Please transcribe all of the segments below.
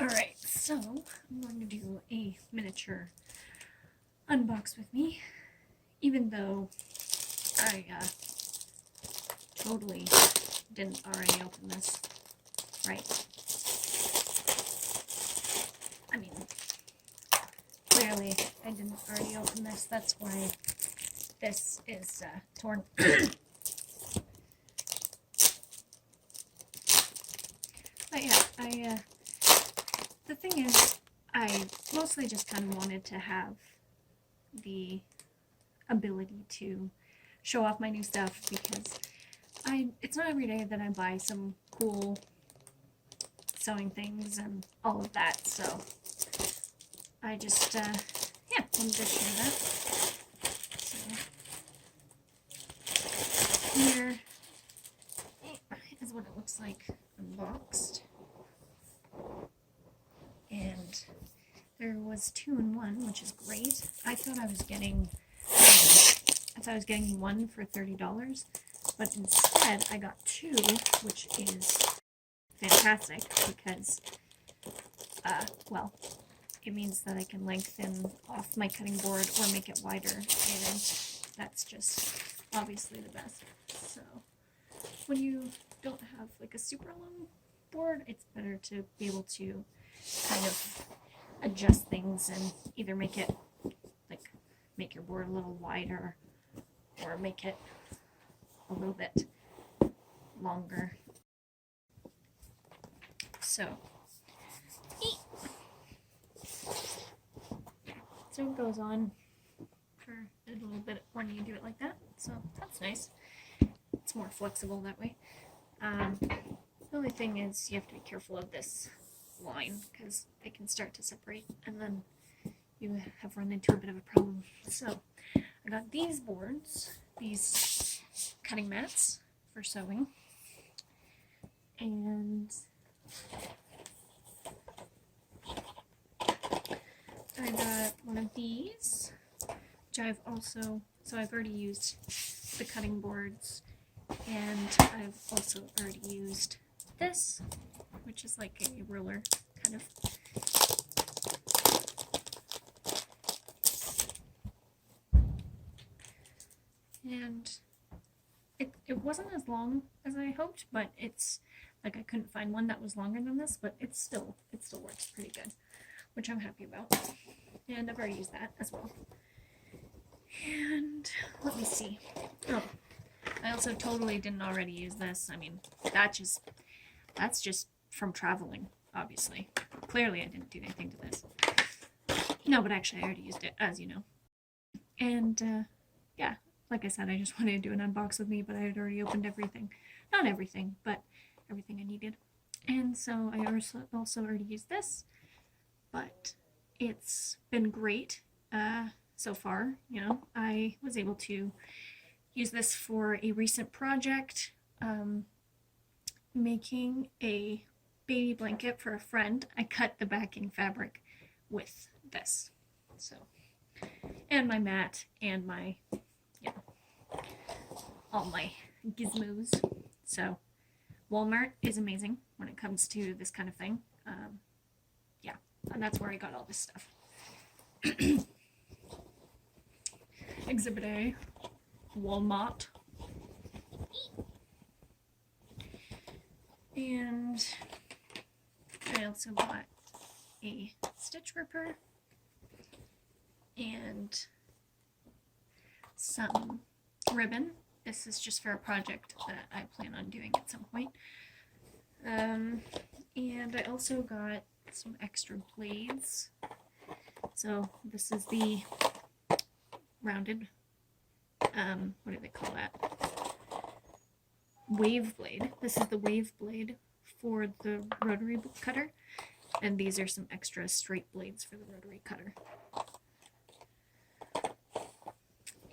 Alright, so I'm going to do a miniature unbox with me, even though I totally didn't already open this, right? I mean, clearly I didn't already open this, that's why this is torn. But yeah, the thing is, I mostly just kind of wanted to have the ability to show off my new stuff because it's not every day that I buy some cool sewing things and all of that, so I just, yeah, wanted to share that. So, here is what it looks like unboxed. And there was 2 in 1, which is great. I thought I was getting one for $30, but instead I got 2, which is fantastic because, well, it means that I can lengthen off my cutting board or make it wider, and that's just obviously the best. So when you don't have like a super long board, it's better to be able to kind of adjust things and either make it like make your board a little wider or make it a little bit longer. So it goes on for a little bit when you do it like that, so that's nice. It's more flexible that way. The only thing is you have to be careful of this line because they can start to separate and then you have run into a bit of a problem. So I got these boards, these cutting mats for sewing, and I got one of these, which I've already used the cutting boards, and I've also already used this, which is like a ruler, kind of. And it wasn't as long as I hoped, but it's like I couldn't find one that was longer than this, but it still works pretty good, which I'm happy about. And I've already used that as well. And let me see. Oh, I also totally didn't already use this. I mean, that's just from traveling, obviously. Clearly I didn't do anything to this. No, but actually I already used it, as you know. And yeah, like I said, I just wanted to do an unbox with me, but I had already opened everything. Not everything, but everything I needed. And so I also already used this, but it's been great so far. You know, I was able to use this for a recent project, making a baby blanket for a friend. I cut the backing fabric with this. So, and my mat and my, you know, all my gizmos. So Walmart is amazing when it comes to this kind of thing. Yeah, and that's where I got all this stuff. Exhibit A, Walmart. And I also bought a stitch ripper and some ribbon. This is just for a project that I plan on doing at some point. And I also got some extra blades. So this is the rounded, what do they call that? Wave blade. This is the wave blade for the rotary cutter, and these are some extra straight blades for the rotary cutter.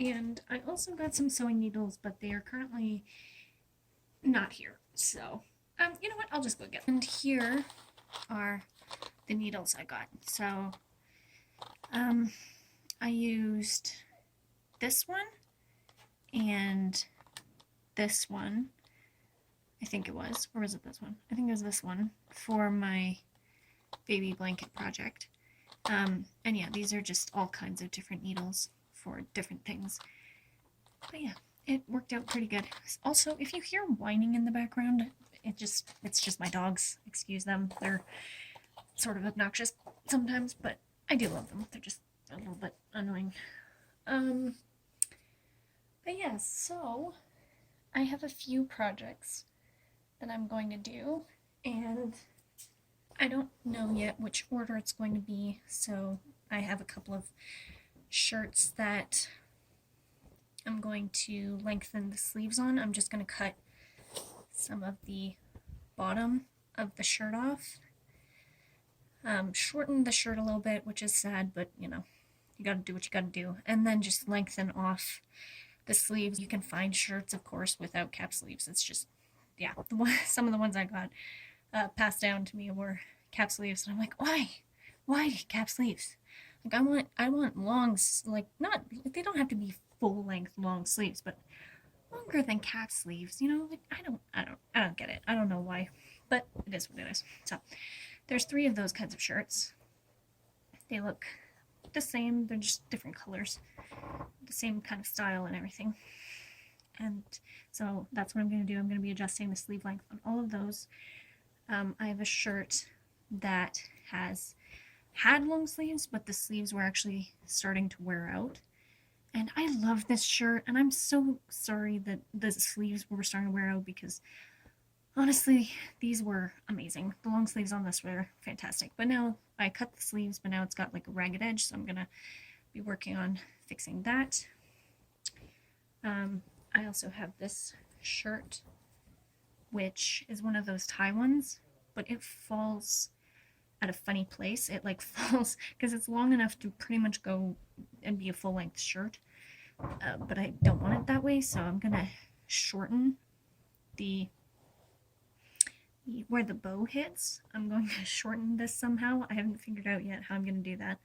And I also got some sewing needles, but they are currently not here. So, you know what? I'll just go get them. And here are the needles I got. So, I used this one and this one. I think it was. Or was it this one? I think it was this one for my baby blanket project. And yeah, these are just all kinds of different needles for different things. But yeah, it worked out pretty good. Also, if you hear whining in the background, it's just my dogs. Excuse them. They're sort of obnoxious sometimes, but I do love them. They're just a little bit annoying. But yeah, so I have a few projects that I'm going to do, and I don't know yet which order it's going to be, so I have a couple of shirts that I'm going to lengthen the sleeves on. I'm just going to cut some of the bottom of the shirt off, shorten the shirt a little bit, which is sad, but you know, you gotta do what you gotta do, and then just lengthen off the sleeves. You can find shirts, of course, without cap sleeves. It's just, yeah, some of the ones I got passed down to me were cap sleeves, and I'm like, why cap sleeves? Like, I want long, like, not, they don't have to be full length long sleeves, but longer than cap sleeves, you know? Like, I don't get it. I don't know why, but it is what it is. So there's 3 of those kinds of shirts. They look the same, they're just different colors, the same kind of style and everything. And so that's what I'm going to do. I'm going to be adjusting the sleeve length on all of those. I have a shirt that had long sleeves, but the sleeves were actually starting to wear out. And I love this shirt, and I'm so sorry that the sleeves were starting to wear out, because honestly, these were amazing. The long sleeves on this were fantastic. But now I cut the sleeves, but now it's got like a ragged edge, so I'm going to be working on fixing that. I also have this shirt, which is one of those tie ones, but it falls at a funny place. It like falls because it's long enough to pretty much go and be a full-length shirt, but I don't want it that way, so I'm gonna shorten the where the bow hits. I'm going to shorten this somehow. I haven't figured out yet how I'm going to do that.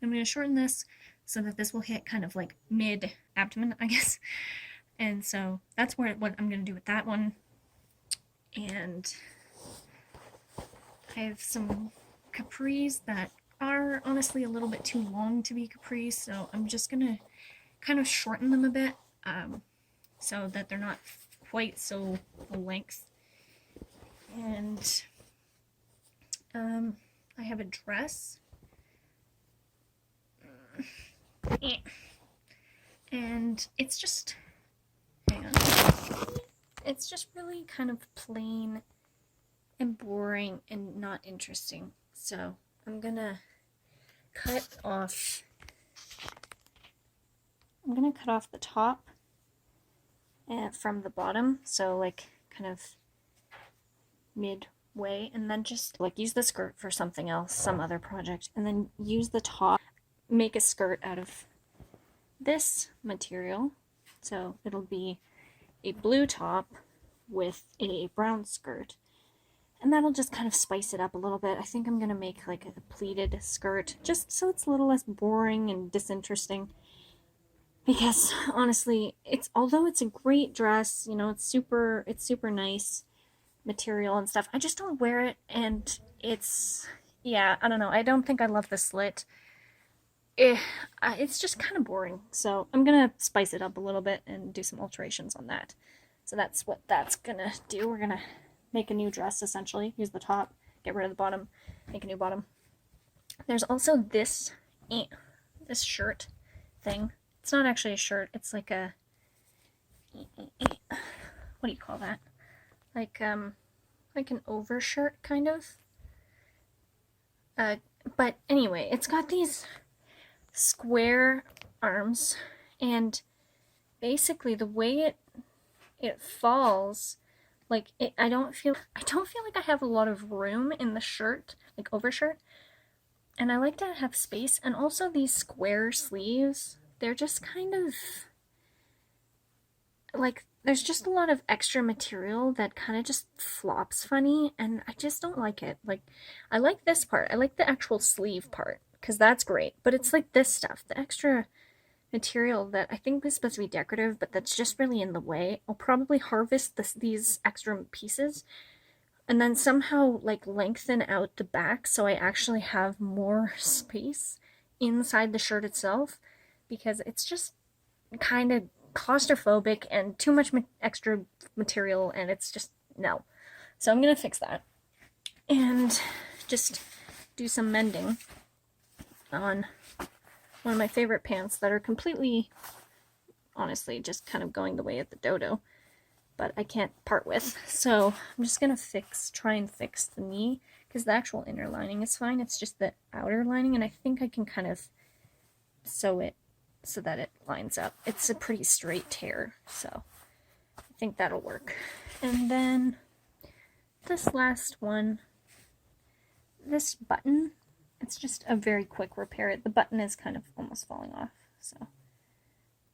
I'm going to shorten this so that this will hit kind of like mid abdomen, I guess. And so that's what I'm going to do with that one. And I have some capris that are honestly a little bit too long to be capris, so I'm just going to kind of shorten them a bit, so that they're not quite so full length. And I have a dress, and it's just, hang on, it's just really kind of plain and boring and not interesting. So I'm gonna cut off the top from the bottom, so like kind of midway, and then just like use the skirt for something else, some other project, and then use the top, make a skirt out of this material. So it'll be a blue top with a brown skirt, and that'll just kind of spice it up a little bit. I think I'm gonna make like a pleated skirt, just so it's a little less boring and disinteresting, because honestly, although it's a great dress, you know, it's super nice material and stuff, I just don't wear it, and yeah, I don't know, I don't think I love the slit. It's just kind of boring, so I'm gonna spice it up a little bit and do some alterations on that. So that's what that's gonna do. We're gonna make a new dress, essentially. Use the top, get rid of the bottom, make a new bottom. There's also this shirt thing. It's not actually a shirt, it's like a, what do you call that? Like an overshirt, kind of. But anyway, it's got these square arms, and basically the way it falls, like I don't feel like I have a lot of room in the shirt, like overshirt, and I like to have space. And also these square sleeves, they're just kind of like, there's just a lot of extra material that kind of just flops funny, and I just don't like it. Like, I like this part, I like the actual sleeve part, because that's great, but it's like this stuff, the extra material that I think is supposed to be decorative, but that's just really in the way. I'll probably harvest these extra pieces and then somehow like lengthen out the back so I actually have more space inside the shirt itself, because it's just kind of claustrophobic and too much extra material, and it's just no. So I'm gonna fix that and just do some mending on one of my favorite pants that are completely, honestly, just kind of going the way of the dodo, but I can't part with. So I'm just gonna try and fix the knee, because the actual inner lining is fine. It's just the outer lining, and I think I can kind of sew it so that it lines up. It's a pretty straight tear, so I think that'll work. And then this last one, this button, it's just a very quick repair. The button is kind of almost falling off, so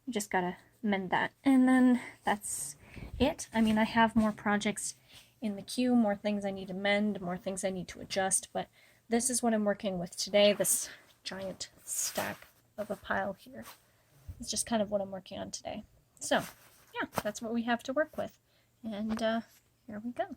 you just gotta mend that. And then that's it. I mean, I have more projects in the queue, more things I need to mend, more things I need to adjust, but this is what I'm working with today. This giant stack of a pile here is just kind of what I'm working on today. So yeah, that's what we have to work with. And here we go.